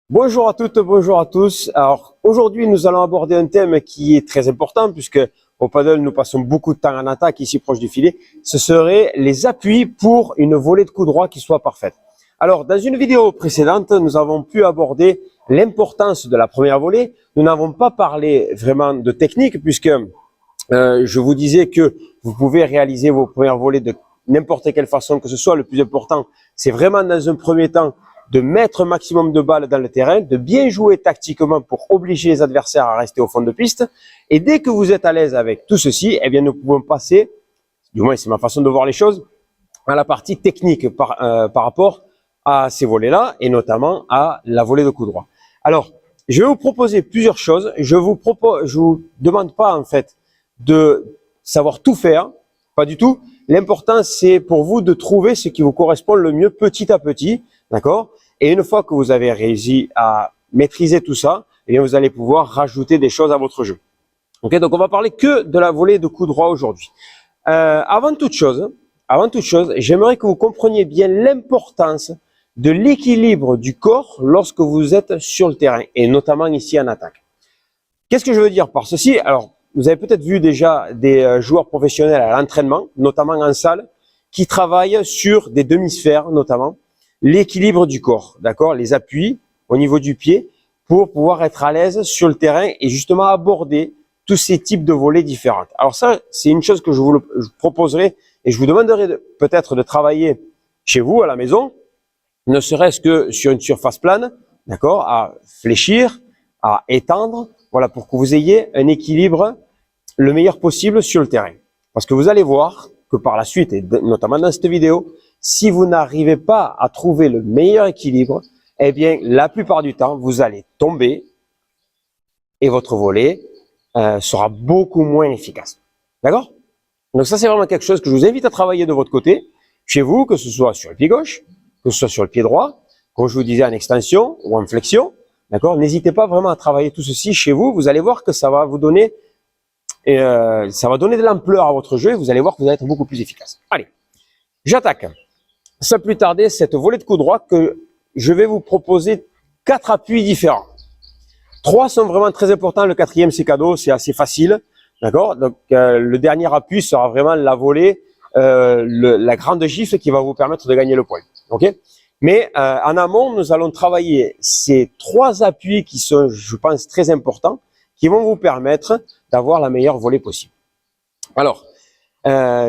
Bonjour à toutes, bonjour à tous. Alors aujourd'hui, nous allons aborder un thème qui est très important puisque au paddle, nous passons beaucoup de temps en attaque ici proche du filet. Ce serait les appuis pour une volée de coup droit qui soit parfaite. Alors dans une vidéo précédente, nous avons pu aborder l'importance de la première volée. Nous n'avons pas parlé vraiment de technique puisque je vous disais que vous pouvez réaliser vos premières volées de n'importe quelle façon que ce soit. Le plus important, c'est vraiment dans un premier temps de mettre un maximum de balles dans le terrain, de bien jouer tactiquement pour obliger les adversaires à rester au fond de piste. Et dès que vous êtes à l'aise avec tout ceci, eh bien, nous pouvons passer, du moins c'est ma façon de voir les choses, à la partie technique par rapport à ces volets-là et notamment à la volée de coup droit. Alors, je vais vous proposer plusieurs choses. Je vous demande pas en fait de savoir tout faire, pas du tout. L'important, c'est pour vous de trouver ce qui vous correspond le mieux petit à petit, d'accord? Et une fois que vous avez réussi à maîtriser tout ça, eh bien, vous allez pouvoir rajouter des choses à votre jeu. Ok, donc on va parler que de la volée de coup droit aujourd'hui. Avant toute chose, j'aimerais que vous compreniez bien l'importance de l'équilibre du corps lorsque vous êtes sur le terrain, et notamment ici en attaque. Qu'est-ce que je veux dire par ceci? Alors, vous avez peut-être vu déjà des joueurs professionnels à l'entraînement, notamment en salle, qui travaillent sur des demi-sphères, notamment, l'équilibre du corps, d'accord? Les appuis au niveau du pied pour pouvoir être à l'aise sur le terrain et justement aborder tous ces types de volets différents. Alors ça, c'est une chose que je vous proposerai et je vous demanderai peut-être de travailler chez vous, à la maison, ne serait-ce que sur une surface plane, d'accord, à fléchir, à étendre, voilà, pour que vous ayez un équilibre le meilleur possible sur le terrain. Parce que vous allez voir que par la suite, et notamment dans cette vidéo, si vous n'arrivez pas à trouver le meilleur équilibre, eh bien, la plupart du temps, vous allez tomber et votre volley sera beaucoup moins efficace. D'accord? Donc ça, c'est vraiment quelque chose que je vous invite à travailler de votre côté, chez vous, que ce soit sur le pied gauche, que ce soit sur le pied droit, comme je vous disais en extension ou en flexion. D'accord? N'hésitez pas vraiment à travailler tout ceci chez vous. Vous allez voir que ça va vous donner de l'ampleur à votre jeu et vous allez voir que vous allez être beaucoup plus efficace. Allez, j'attaque. Sans plus tarder, cette volée de coup droit que je vais vous proposer 4 appuis différents. 3 sont vraiment très importants, le 4e c'est cadeau, c'est assez facile. D'accord? Donc le dernier appui sera vraiment la volée, la grande gifle qui va vous permettre de gagner le point. Ok? Mais en amont, nous allons travailler ces 3 appuis qui sont, je pense, très importants, qui vont vous permettre d'avoir la meilleure volée possible. Alors,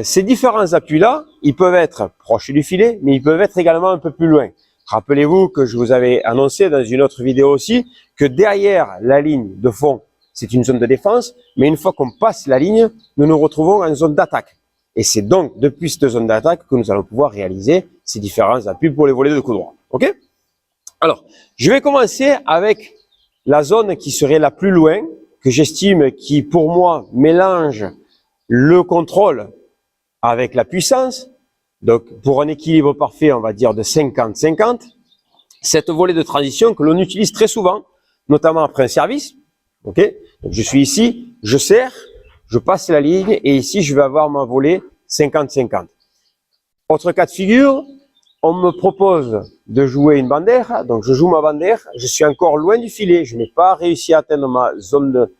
ces différents appuis-là, ils peuvent être proches du filet, mais ils peuvent être également un peu plus loin. Rappelez-vous que je vous avais annoncé dans une autre vidéo aussi que derrière la ligne de fond, c'est une zone de défense, mais une fois qu'on passe la ligne, nous nous retrouvons en zone d'attaque. Et c'est donc depuis cette zone d'attaque que nous allons pouvoir réaliser ces différents appuis pour les volées de coup droit. Ok? Alors, je vais commencer avec la zone qui serait la plus loin, que j'estime qui, pour moi, mélange le contrôle avec la puissance. Donc, pour un équilibre parfait, on va dire de 50-50. Cette volée de transition que l'on utilise très souvent, notamment après un service. Ok? Donc, je suis ici, je serre, je passe la ligne et ici, je vais avoir ma volée 50-50. Autre cas de figure, on me propose de jouer une bandeja, donc je joue ma bandeja, je suis encore loin du filet, je n'ai pas réussi à atteindre ma zone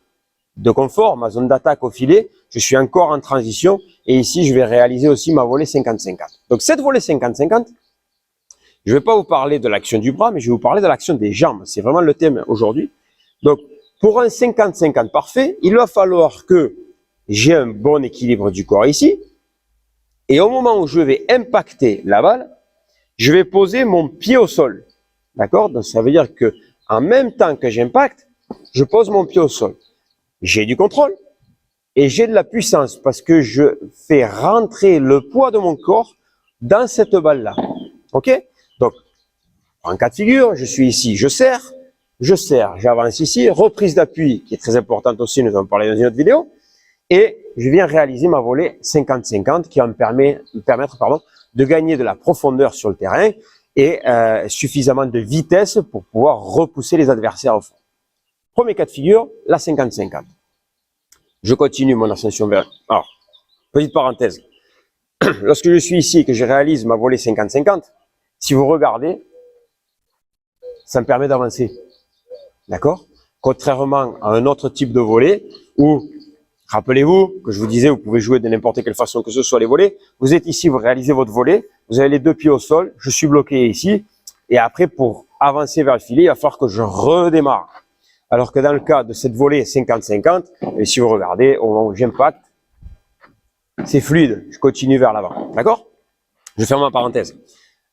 de confort, ma zone d'attaque au filet, je suis encore en transition et ici je vais réaliser aussi ma volée 50-50. Donc cette volée 50-50, je ne vais pas vous parler de l'action du bras, mais je vais vous parler de l'action des jambes, c'est vraiment le thème aujourd'hui. Donc pour un 50-50 parfait, il va falloir que j'ai un bon équilibre du corps ici et au moment où je vais impacter la balle, je vais poser mon pied au sol. D'accord? Donc ça veut dire que en même temps que j'impacte, je pose mon pied au sol. J'ai du contrôle et j'ai de la puissance parce que je fais rentrer le poids de mon corps dans cette balle-là. Ok? Donc, en cas de figure, je suis ici, je serre, j'avance ici, reprise d'appui qui est très importante aussi, nous en parlé dans une autre vidéo, et je viens réaliser ma volée 50-50 qui va me permettre de gagner de la profondeur sur le terrain et suffisamment de vitesse pour pouvoir repousser les adversaires au fond. Premier cas de figure, la 50-50. Je continue mon ascension vers... Alors, petite parenthèse. Lorsque je suis ici et que je réalise ma volée 50-50, si vous regardez, ça me permet d'avancer. D'accord? Contrairement à un autre type de volley où, rappelez-vous que je vous disais, vous pouvez jouer de n'importe quelle façon que ce soit les volleys. Vous êtes ici, vous réalisez votre volley, vous avez les deux pieds au sol, je suis bloqué ici. Et après, pour avancer vers le filet, il va falloir que je redémarre. Alors que dans le cas de cette volée 50-50, et si vous regardez, au moment où j'impacte, c'est fluide, je continue vers l'avant. D'accord? Je ferme ma parenthèse.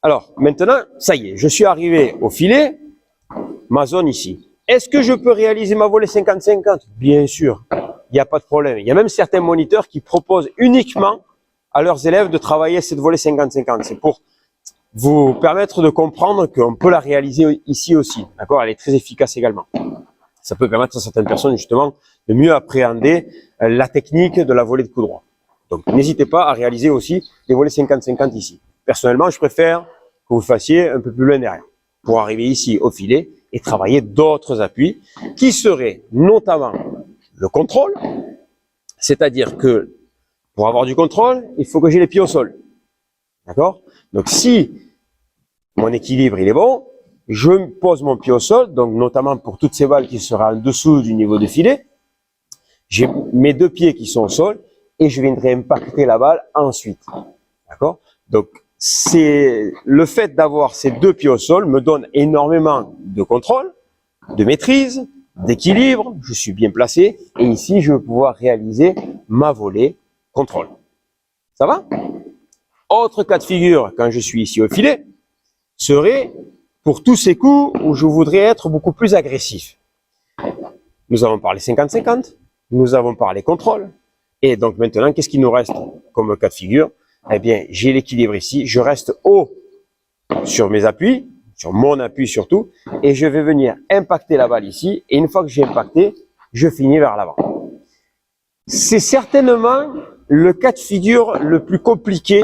Alors, maintenant, ça y est, je suis arrivé au filet, ma zone ici. Est-ce que je peux réaliser ma volée 50-50? Bien sûr, il n'y a pas de problème. Il y a même certains moniteurs qui proposent uniquement à leurs élèves de travailler cette volée 50-50. C'est pour vous permettre de comprendre qu'on peut la réaliser ici aussi. D'accord? Elle est très efficace également. Ça peut permettre à certaines personnes justement de mieux appréhender la technique de la volée de coup droit. Donc n'hésitez pas à réaliser aussi les volées 50-50 ici. Personnellement, je préfère que vous fassiez un peu plus loin derrière pour arriver ici au filet et travailler d'autres appuis qui seraient notamment le contrôle, c'est-à-dire que pour avoir du contrôle, il faut que j'ai les pieds au sol. D'accord? Donc si mon équilibre il est bon, je pose mon pied au sol, donc notamment pour toutes ces balles qui seraient en dessous du niveau de filet, j'ai mes deux pieds qui sont au sol et je viendrai impacter la balle ensuite. D'accord? Donc c'est le fait d'avoir ces deux pieds au sol me donne énormément de contrôle, de maîtrise, d'équilibre, je suis bien placé et ici je vais pouvoir réaliser ma volée contrôle. Ça va? Autre cas de figure quand je suis ici au filet serait pour tous ces coups où je voudrais être beaucoup plus agressif. Nous avons parlé 50-50, nous avons parlé contrôle et donc maintenant qu'est-ce qu'il nous reste comme cas de figure? Eh bien, j'ai l'équilibre ici, je reste haut sur mes appuis, sur mon appui surtout, et je vais venir impacter la balle ici, et une fois que j'ai impacté, je finis vers l'avant. C'est certainement le cas de figure le plus compliqué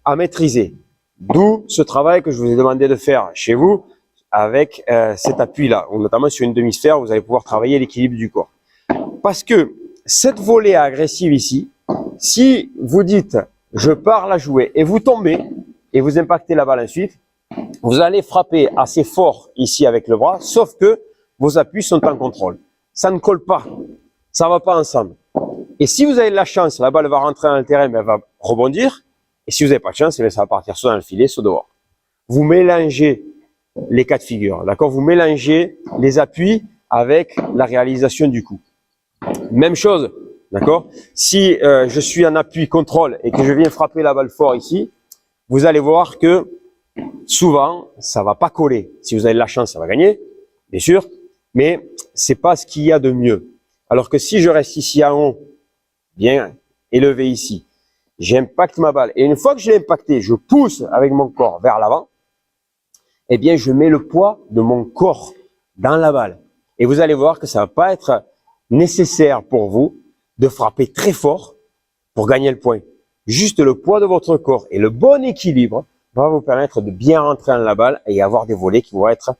à maîtriser, d'où ce travail que je vous ai demandé de faire chez vous avec cet appui-là, ou notamment sur une demi-sphère, vous allez pouvoir travailler l'équilibre du corps. Parce que cette volée agressive ici, si vous dites je pars la jouer et vous tombez et vous impactez la balle ensuite, vous allez frapper assez fort ici avec le bras, sauf que vos appuis sont en contrôle. Ça ne colle pas, ça ne va pas ensemble. Et si vous avez de la chance, la balle va rentrer dans le terrain, mais elle va rebondir. Et si vous n'avez pas de chance, ça va partir soit dans le filet, soit dehors. Vous mélangez les cas de figure, d'accord? Vous mélangez les appuis avec la réalisation du coup. Même chose. D'accord? Si je suis en appui contrôle et que je viens frapper la balle fort ici, vous allez voir que souvent, ça va pas coller. Si vous avez de la chance, ça va gagner, bien sûr, mais c'est pas ce qu'il y a de mieux. Alors que si je reste ici en haut, bien élevé ici, j'impacte ma balle et une fois que je l'ai impacté, je pousse avec mon corps vers l'avant, eh bien, je mets le poids de mon corps dans la balle. Et vous allez voir que ça va pas être nécessaire pour vous de frapper très fort pour gagner le point. Juste le poids de votre corps et le bon équilibre va vous permettre de bien rentrer dans la balle et avoir des volées qui vont être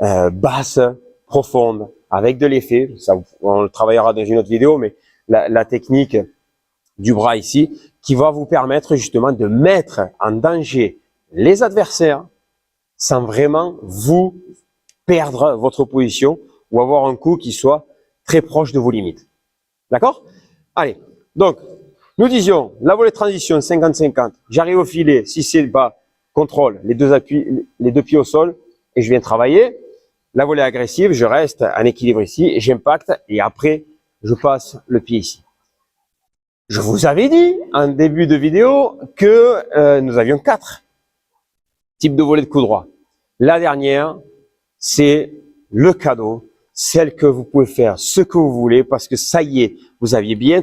basses, profondes, avec de l'effet. Ça, on le travaillera dans une autre vidéo, mais la technique du bras ici, qui va vous permettre justement de mettre en danger les adversaires sans vraiment vous perdre votre position ou avoir un coup qui soit très proche de vos limites. D'accord? Allez, donc, nous disions, la volée de transition 50-50, j'arrive au filet, si c'est bas, contrôle, les deux appuis, les deux pieds au sol, et je viens travailler. La volée agressive, je reste en équilibre ici, et j'impacte, et après, je passe le pied ici. Je vous avais dit, en début de vidéo, que nous avions 4 types de volées de coup droit. La dernière, c'est le cadeau, celle que vous pouvez faire ce que vous voulez parce que ça y est, vous avez bien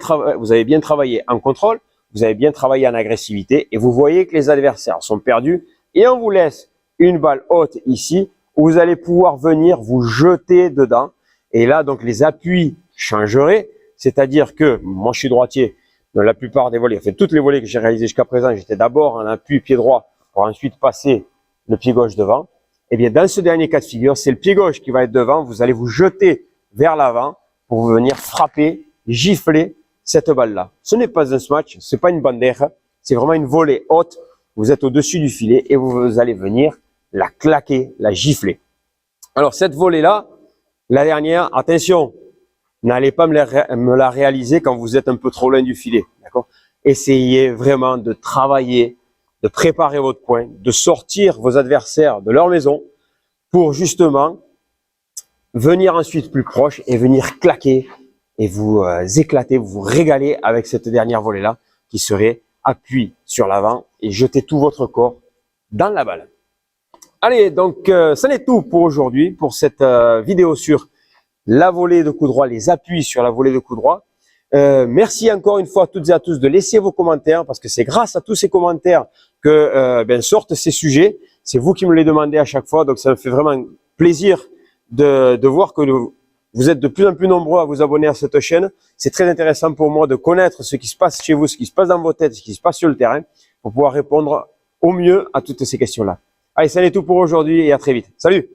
travaillé en contrôle, vous avez bien travaillé en agressivité et vous voyez que les adversaires sont perdus et on vous laisse une balle haute ici où vous allez pouvoir venir vous jeter dedans et là donc les appuis changeraient, c'est-à-dire que moi je suis droitier, dans la plupart des volées, enfin toutes les volées que j'ai réalisées jusqu'à présent, j'étais d'abord en appui pied droit pour ensuite passer le pied gauche devant. Eh bien, dans ce dernier cas de figure, c'est le pied gauche qui va être devant. Vous allez vous jeter vers l'avant pour venir frapper, gifler cette balle-là. Ce n'est pas un smash, c'est pas une bandeja, c'est vraiment une volée haute. Vous êtes au-dessus du filet et vous allez venir la claquer, la gifler. Alors, cette volée-là, la dernière, attention, n'allez pas me la réaliser quand vous êtes un peu trop loin du filet. D'accord? Essayez vraiment de travailler, de préparer votre point, de sortir vos adversaires de leur maison pour justement venir ensuite plus proche et venir claquer et vous éclater, vous régaler avec cette dernière volée-là qui serait appui sur l'avant et jeter tout votre corps dans la balle. Allez, donc ça n'est tout pour aujourd'hui, pour cette vidéo sur la volée de coup droit, les appuis sur la volée de coup droit. Merci encore une fois à toutes et à tous de laisser vos commentaires parce que c'est grâce à tous ces commentaires que sortent ces sujets. C'est vous qui me les demandez à chaque fois, donc ça me fait vraiment plaisir de voir que vous êtes de plus en plus nombreux à vous abonner à cette chaîne. C'est très intéressant pour moi de connaître ce qui se passe chez vous, ce qui se passe dans vos têtes, ce qui se passe sur le terrain pour pouvoir répondre au mieux à toutes ces questions-là. Allez, ça n'est tout pour aujourd'hui et à très vite. Salut!